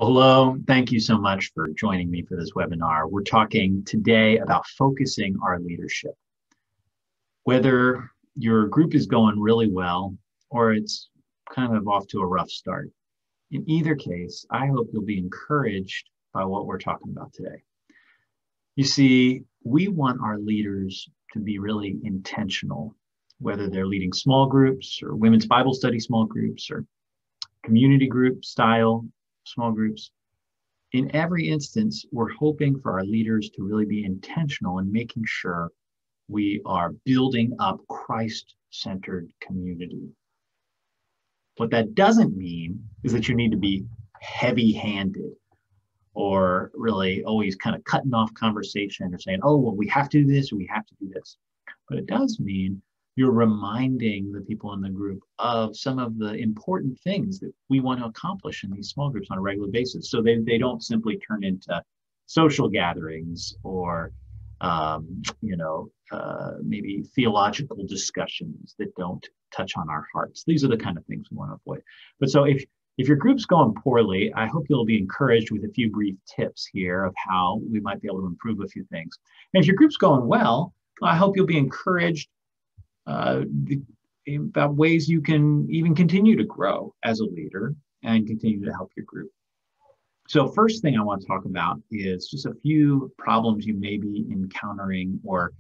Hello, thank you so much for joining me for this webinar. We're talking today about focusing our leadership. Whether your group is going really well or it's kind of off to a rough start. In either case, I hope you'll be encouraged by what we're talking about today. You see, we want our leaders to be really intentional, whether they're leading small groups or women's Bible study small groups or community group style small groups. In every instance, we're hoping for our leaders to really be intentional in making sure we are building up Christ-centered community. What that doesn't mean is that you need to be heavy-handed or really always kind of cutting off conversation or saying, oh, well, we have to do this or we have to do this. But it does mean you're reminding the people in the group of some of the important things that we want to accomplish in these small groups on a regular basis. So they don't simply turn into social gatherings or, maybe theological discussions that don't touch on our hearts. These are the kind of things we want to avoid. But so if your group's going poorly, I hope you'll be encouraged with a few brief tips here of how we might be able to improve a few things. And if your group's going well, I hope you'll be encouraged about ways you can even continue to grow as a leader and continue to help your group. So first thing I want to talk about is just a few problems you may be encountering or,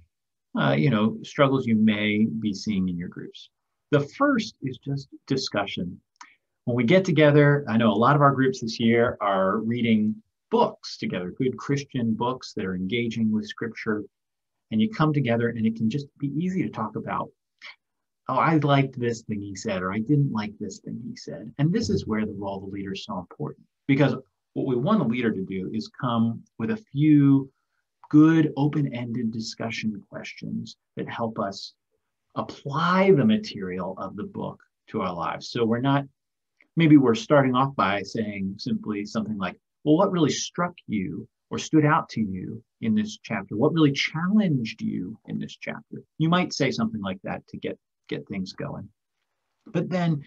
struggles you may be seeing in your groups. The first is just discussion. When we get together, I know a lot of our groups this year are reading books together, good Christian books that are engaging with scripture. And you come together and it can just be easy to talk about, oh, I liked this thing he said, or I didn't like this thing he said. And this is where the role of the leader is so important, because what we want a leader to do is come with a few good open-ended discussion questions that help us apply the material of the book to our lives. So maybe we're starting off by saying simply something like, well, what really struck you or stood out to you in this chapter? What really challenged you in this chapter? You might say something like that to get things going. But then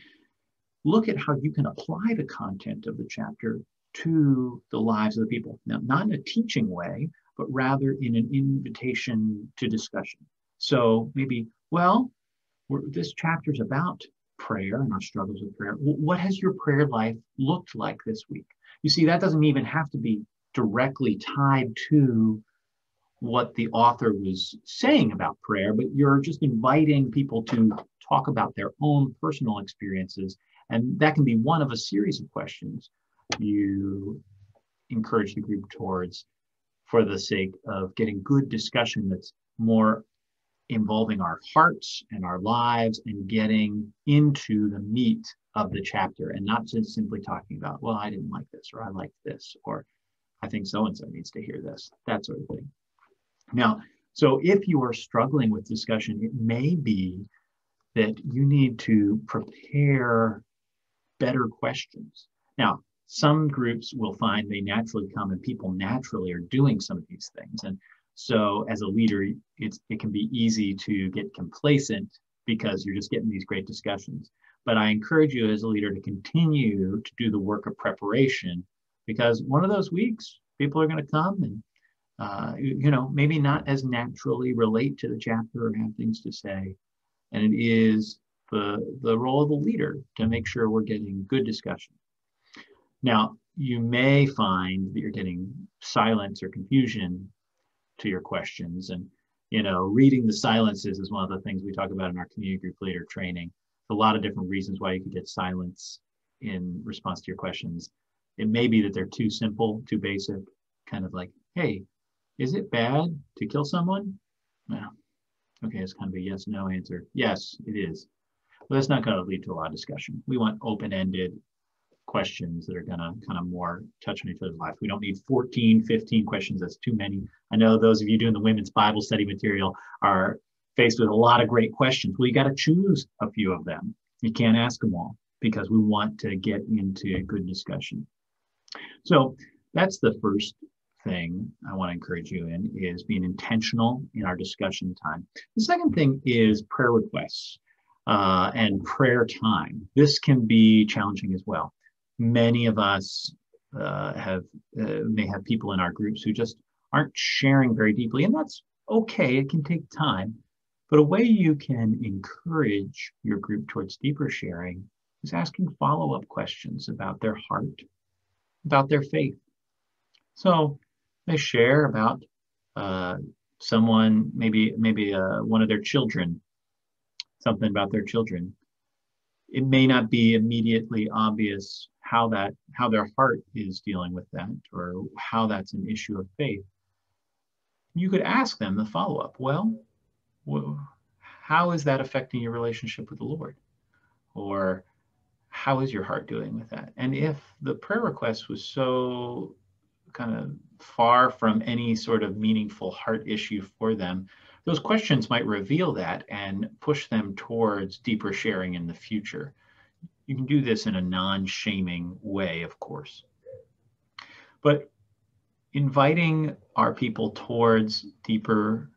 look at how you can apply the content of the chapter to the lives of the people. Now, not in a teaching way, but rather in an invitation to discussion. So maybe, this chapter is about prayer and our struggles with prayer. What has your prayer life looked like this week? You see, that doesn't even have to be directly tied to what the author was saying about prayer, but you're just inviting people to talk about their own personal experiences. And that can be one of a series of questions you encourage the group towards for the sake of getting good discussion that's more involving our hearts and our lives and getting into the meat of the chapter and not just simply talking about, well, I didn't like this, or I liked this, or I think so-and-so needs to hear this, that sort of thing. Now, so if you are struggling with discussion, it may be that you need to prepare better questions. Now, some groups will find they naturally come and people naturally are doing some of these things. And so as a leader, it can be easy to get complacent because you're just getting these great discussions. But I encourage you as a leader to continue to do the work of preparation, because one of those weeks, people are going to come and, maybe not as naturally relate to the chapter or have things to say. And it is the role of the leader to make sure we're getting good discussion. Now, you may find that you're getting silence or confusion to your questions. And, reading the silences is one of the things we talk about in our community group leader training. A lot of different reasons why you could get silence in response to your questions. It may be that they're too simple, too basic, kind of like, hey, is it bad to kill someone? No. Okay, it's kind of a yes, no answer. Yes, it is. Well, that's not going to lead to a lot of discussion. We want open-ended questions that are going to kind of more touch on each other's life. We don't need 14, 15 questions. That's too many. I know those of you doing the women's Bible study material are faced with a lot of great questions. Well, you got to choose a few of them. You can't ask them all because we want to get into good discussion. So that's the first thing I want to encourage you in, is being intentional in our discussion time. The second thing is prayer requests and prayer time. This can be challenging as well. Many of us may have people in our groups who just aren't sharing very deeply, and that's okay. It can take time, but a way you can encourage your group towards deeper sharing is asking follow-up questions about their heart, about their faith. So they share about someone, maybe one of their children, something about their children. It may not be immediately obvious how their heart is dealing with that, or how that's an issue of faith. You could ask them the follow-up. Well, how is that affecting your relationship with the Lord? Or how is your heart doing with that? And if the prayer request was so kind of far from any sort of meaningful heart issue for them, those questions might reveal that and push them towards deeper sharing in the future. You can do this in a non-shaming way, of course. But inviting our people towards deeper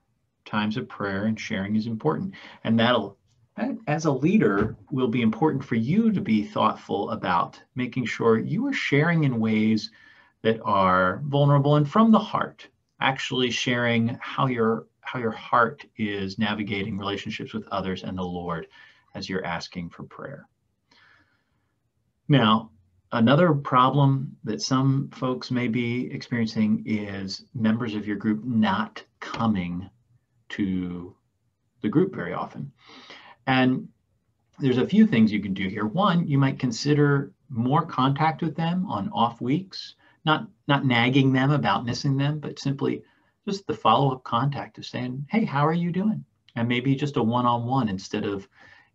times of prayer and sharing is important. And that, as a leader, will be important for you to be thoughtful about making sure you are sharing in ways that are vulnerable and from the heart, actually sharing how your heart is navigating relationships with others and the Lord as you're asking for prayer. Now, another problem that some folks may be experiencing is members of your group not coming to the group very often. And there's a few things you can do here. One, you might consider more contact with them on off weeks, not nagging them about missing them, but simply just the follow-up contact of saying, hey, how are you doing? And maybe just a one-on-one instead of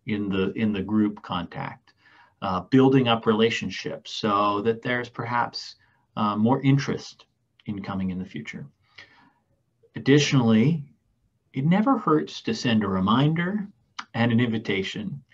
in the group contact. Building up relationships so that there's perhaps more interest in coming in the future. Additionally, it never hurts to send a reminder and an invitation.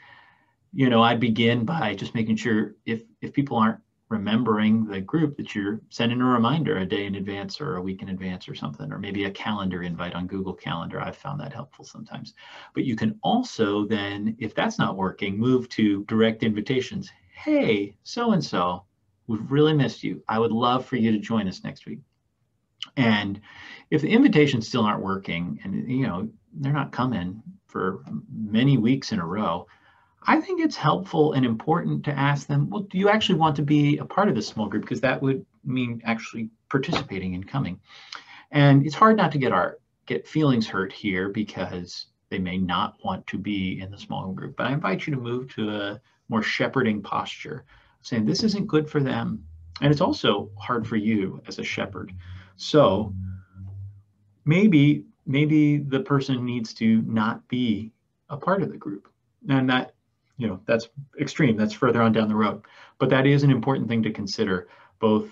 You know, I begin by just making sure if people aren't remembering the group, that you're sending a reminder a day in advance or a week in advance or something, or maybe a calendar invite on Google Calendar. I've found that helpful sometimes. But you can also then, if that's not working, move to direct invitations. Hey, so-and-so, we've really missed you. I would love for you to join us next week. And if the invitations still aren't working and, you know, they're not coming for many weeks in a row, I think it's helpful and important to ask them, well, do you actually want to be a part of this small group? Because that would mean actually participating and coming. And it's hard not to get feelings hurt here because they may not want to be in the small group. But I invite you to move to a more shepherding posture, saying this isn't good for them. And it's also hard for you as a shepherd. So maybe the person needs to not be a part of the group. And that, you know, that's extreme. That's further on down the road. But that is an important thing to consider, both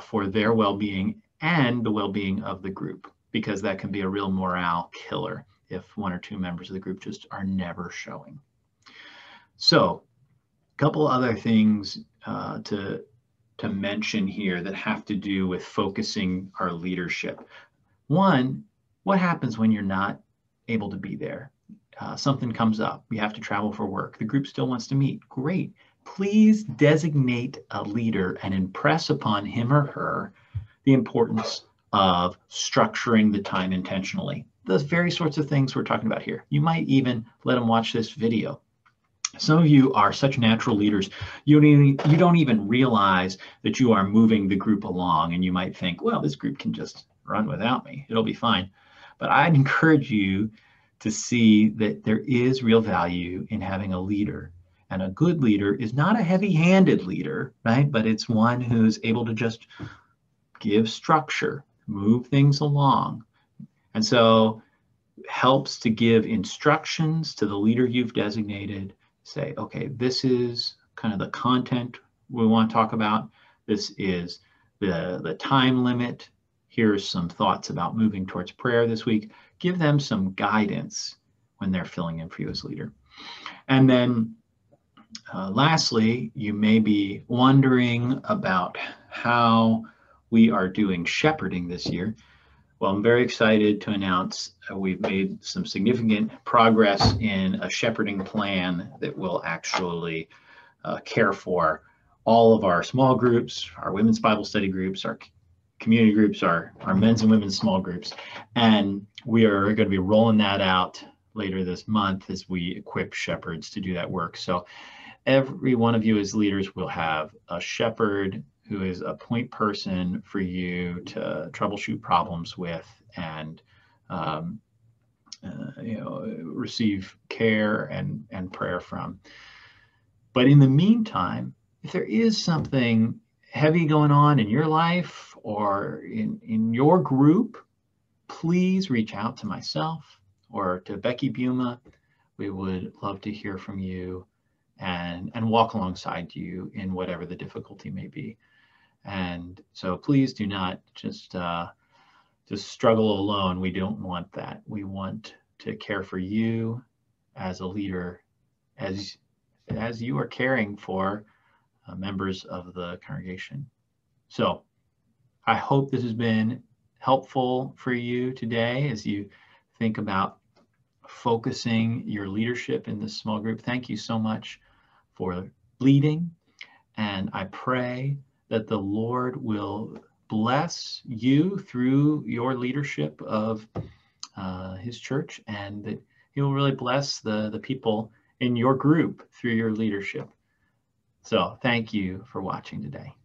for their well-being and the well-being of the group, because that can be a real morale killer if one or two members of the group just are never showing. So a couple other things to mention here that have to do with focusing our leadership. One, what happens when you're not able to be there? Something comes up, you have to travel for work, the group still wants to meet, great. Please designate a leader and impress upon him or her the importance of structuring the time intentionally. Those very sorts of things we're talking about here. You might even let them watch this video. Some of you are such natural leaders, you don't even realize that you are moving the group along, and you might think, well, this group can just run without me, it'll be fine. But I'd encourage you to see that there is real value in having a leader. And a good leader is not a heavy-handed leader, right? But it's one who's able to just give structure, move things along. And so it helps to give instructions to the leader you've designated. Say, okay, this is kind of the content we want to talk about. This is the time limit. Here's some thoughts about moving towards prayer this week. Give them some guidance when they're filling in for you as leader. And then lastly, you may be wondering about how we are doing shepherding this year. Well, I'm very excited to announce we've made some significant progress in a shepherding plan that will actually care for all of our small groups, our women's Bible study groups, our community groups, our men's and women's small groups. And we are going to be rolling that out later this month as we equip shepherds to do that work. So every one of you as leaders will have a shepherd who is a point person for you to troubleshoot problems with and receive care and prayer from. But in the meantime, if there is something heavy going on in your life or in your group, please reach out to myself or to Becky Buma. We would love to hear from you and walk alongside you in whatever the difficulty may be. And so please do not just struggle alone. We don't want that. We want to care for you as a leader, as you are caring for members of the congregation. So I hope this has been helpful for you today as you think about focusing your leadership in this small group. Thank you so much for leading. And I pray that the Lord will bless you through your leadership of his church, and that he will really bless the people in your group through your leadership. So thank you for watching today.